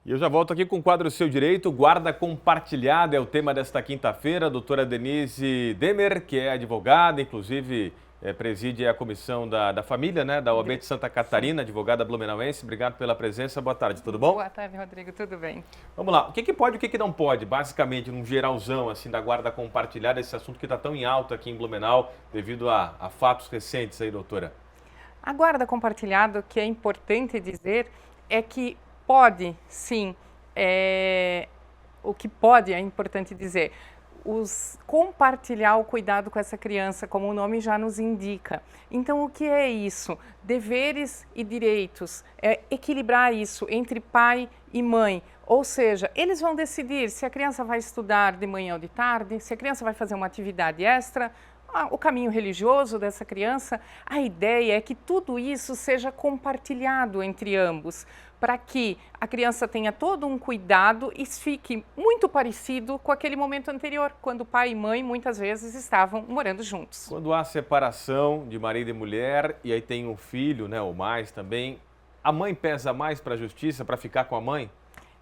E eu já volto aqui com o quadro Seu Direito, guarda compartilhada é o tema desta quinta-feira. A doutora Denise Demer, que é advogada, inclusive preside a comissão da família, né, da OAB de Santa Catarina, advogada blumenauense. Obrigado pela presença, boa tarde, tudo bom? Boa tarde, Rodrigo, tudo bem? Vamos lá, o que pode e o que não pode, basicamente, num geralzão assim da guarda compartilhada, esse assunto que está tão em alta aqui em Blumenau, devido a fatos recentes aí, doutora? A guarda compartilhada, o que é importante dizer é que pode, sim, o que pode é importante dizer, compartilhar o cuidado com essa criança, como o nome já nos indica. Então, o que é isso? Deveres e direitos, equilibrar isso entre pai e mãe. Ou seja, eles vão decidir se a criança vai estudar de manhã ou de tarde, se a criança vai fazer uma atividade extra, o caminho religioso dessa criança. A ideia é que tudo isso seja compartilhado entre ambos, para que a criança tenha todo um cuidado e fique muito parecido com aquele momento anterior, quando pai e mãe muitas vezes estavam morando juntos. Quando há separação de marido e mulher, e aí tem um filho, né, ou mais também, a mãe pesa mais para a justiça, para ficar com a mãe?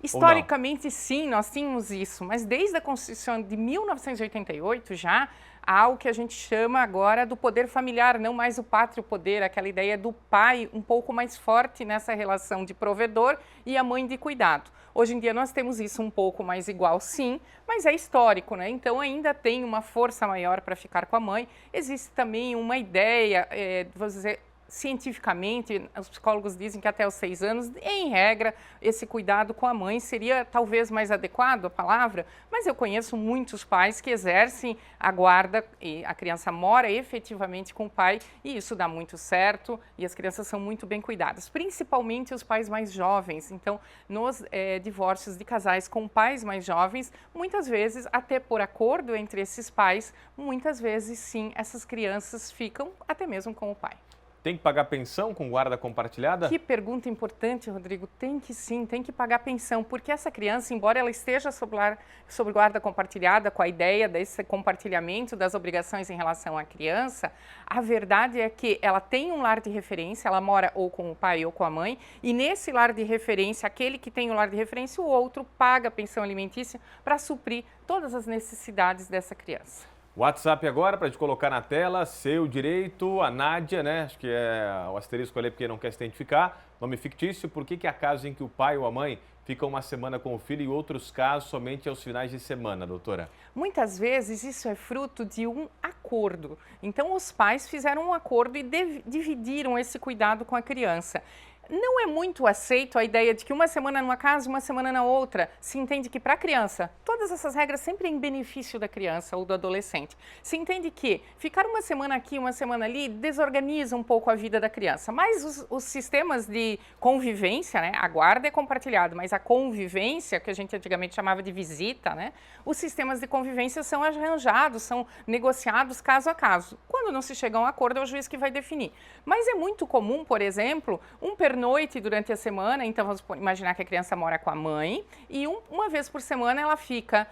Historicamente, sim, nós tínhamos isso, mas desde a Constituição de 1988 já há o que a gente chama agora do poder familiar, não mais o pátrio poder, aquela ideia do pai um pouco mais forte nessa relação de provedor e a mãe de cuidado. Hoje em dia nós temos isso um pouco mais igual, sim, mas é histórico, né? Então ainda tem uma força maior para ficar com a mãe. Existe também uma ideia, vamos dizer, cientificamente, os psicólogos dizem que até os 6 anos, em regra, esse cuidado com a mãe seria talvez mais adequado a palavra, mas eu conheço muitos pais que exercem a guarda e a criança mora efetivamente com o pai e isso dá muito certo e as crianças são muito bem cuidadas, principalmente os pais mais jovens. Então, nos divórcios de casais com pais mais jovens, muitas vezes, até por acordo entre esses pais, muitas vezes sim, essas crianças ficam até mesmo com o pai. Tem que pagar pensão com guarda compartilhada? Que pergunta importante, Rodrigo. Tem que sim, tem que pagar pensão, porque essa criança, embora ela esteja sob guarda compartilhada, com a ideia desse compartilhamento das obrigações em relação à criança, a verdade é que ela tem um lar de referência, ela mora ou com o pai ou com a mãe, e nesse lar de referência, aquele que tem o lar de referência, o outro paga a pensão alimentícia para suprir todas as necessidades dessa criança. WhatsApp agora, para a gente colocar na tela, Seu Direito, a Nádia, né? Acho que é o asterisco ali porque não quer se identificar. Nome fictício, por que há casos em que o pai ou a mãe ficam uma semana com o filho e outros casos somente aos finais de semana, doutora? Muitas vezes isso é fruto de um acordo. Então os pais fizeram um acordo e dividiram esse cuidado com a criança. Não é muito aceito a ideia de que uma semana numa casa, uma semana na outra. Se entende que para a criança, todas essas regras sempre em benefício da criança ou do adolescente. Se entende que ficar uma semana aqui, uma semana ali, desorganiza um pouco a vida da criança. Mas os sistemas de convivência, né? A guarda é compartilhada, mas a convivência, que a gente antigamente chamava de visita, né? Os sistemas de convivência são arranjados, são negociados caso a caso. Quando não se chega a um acordo, é o juiz que vai definir. Mas é muito comum, por exemplo, um pernoite durante a semana, então vamos imaginar que a criança mora com a mãe e uma vez por semana ela fica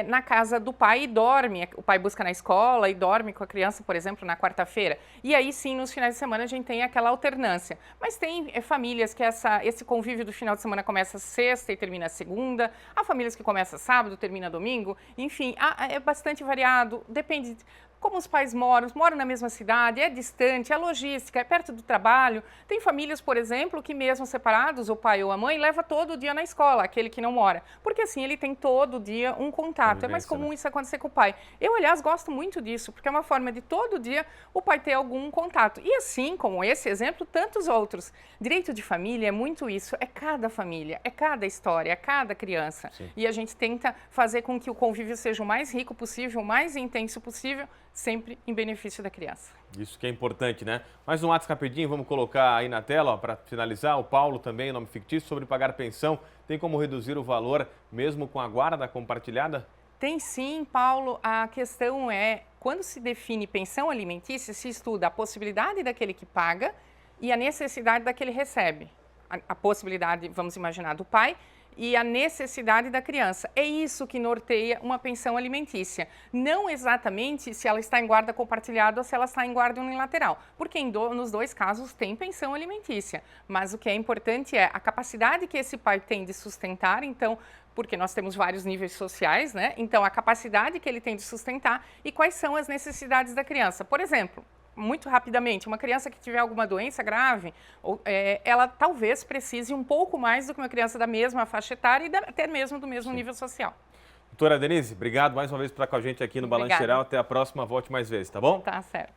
na casa do pai e dorme, o pai busca na escola e dorme com a criança, por exemplo, na quarta-feira. E aí sim, nos finais de semana a gente tem aquela alternância. Mas tem famílias que esse convívio do final de semana começa sexta e termina segunda, há famílias que começa sábado, termina domingo, enfim, é bastante variado, depende como os pais moram na mesma cidade, é distante, é logística, é perto do trabalho. Tem famílias, por exemplo, que mesmo separados, o pai ou a mãe leva todo dia na escola, aquele que não mora, porque assim ele tem todo dia um contato. É mais comum isso acontecer com o pai. Eu, aliás, gosto muito disso, porque é uma forma de todo dia o pai ter algum contato. E assim, como esse exemplo, tantos outros. Direito de família é muito isso, é cada família, é cada história, é cada criança. Sim. E a gente tenta fazer com que o convívio seja o mais rico possível, o mais intenso possível, sempre em benefício da criança. Isso que é importante, né? Mais um WhatsApp rapidinho, vamos colocar aí na tela para finalizar. O Paulo também, nome fictício, sobre pagar pensão. Tem como reduzir o valor mesmo com a guarda compartilhada? Tem sim, Paulo. A questão é, quando se define pensão alimentícia, se estuda a possibilidade daquele que paga e a necessidade daquele recebe. A possibilidade, vamos imaginar, do pai e a necessidade da criança. É isso que norteia uma pensão alimentícia. Não exatamente se ela está em guarda compartilhada ou se ela está em guarda unilateral, porque nos dois casos tem pensão alimentícia. Mas o que é importante é a capacidade que esse pai tem de sustentar, então, porque nós temos vários níveis sociais, né? Então, a capacidade que ele tem de sustentar e quais são as necessidades da criança. Por exemplo, muito rapidamente, uma criança que tiver alguma doença grave, ela talvez precise um pouco mais do que uma criança da mesma faixa etária e até mesmo do mesmo nível social. Doutora Denise, obrigado mais uma vez por estar com a gente aqui no Balanço Geral. Até a próxima, volte mais vezes, tá bom? Tá certo.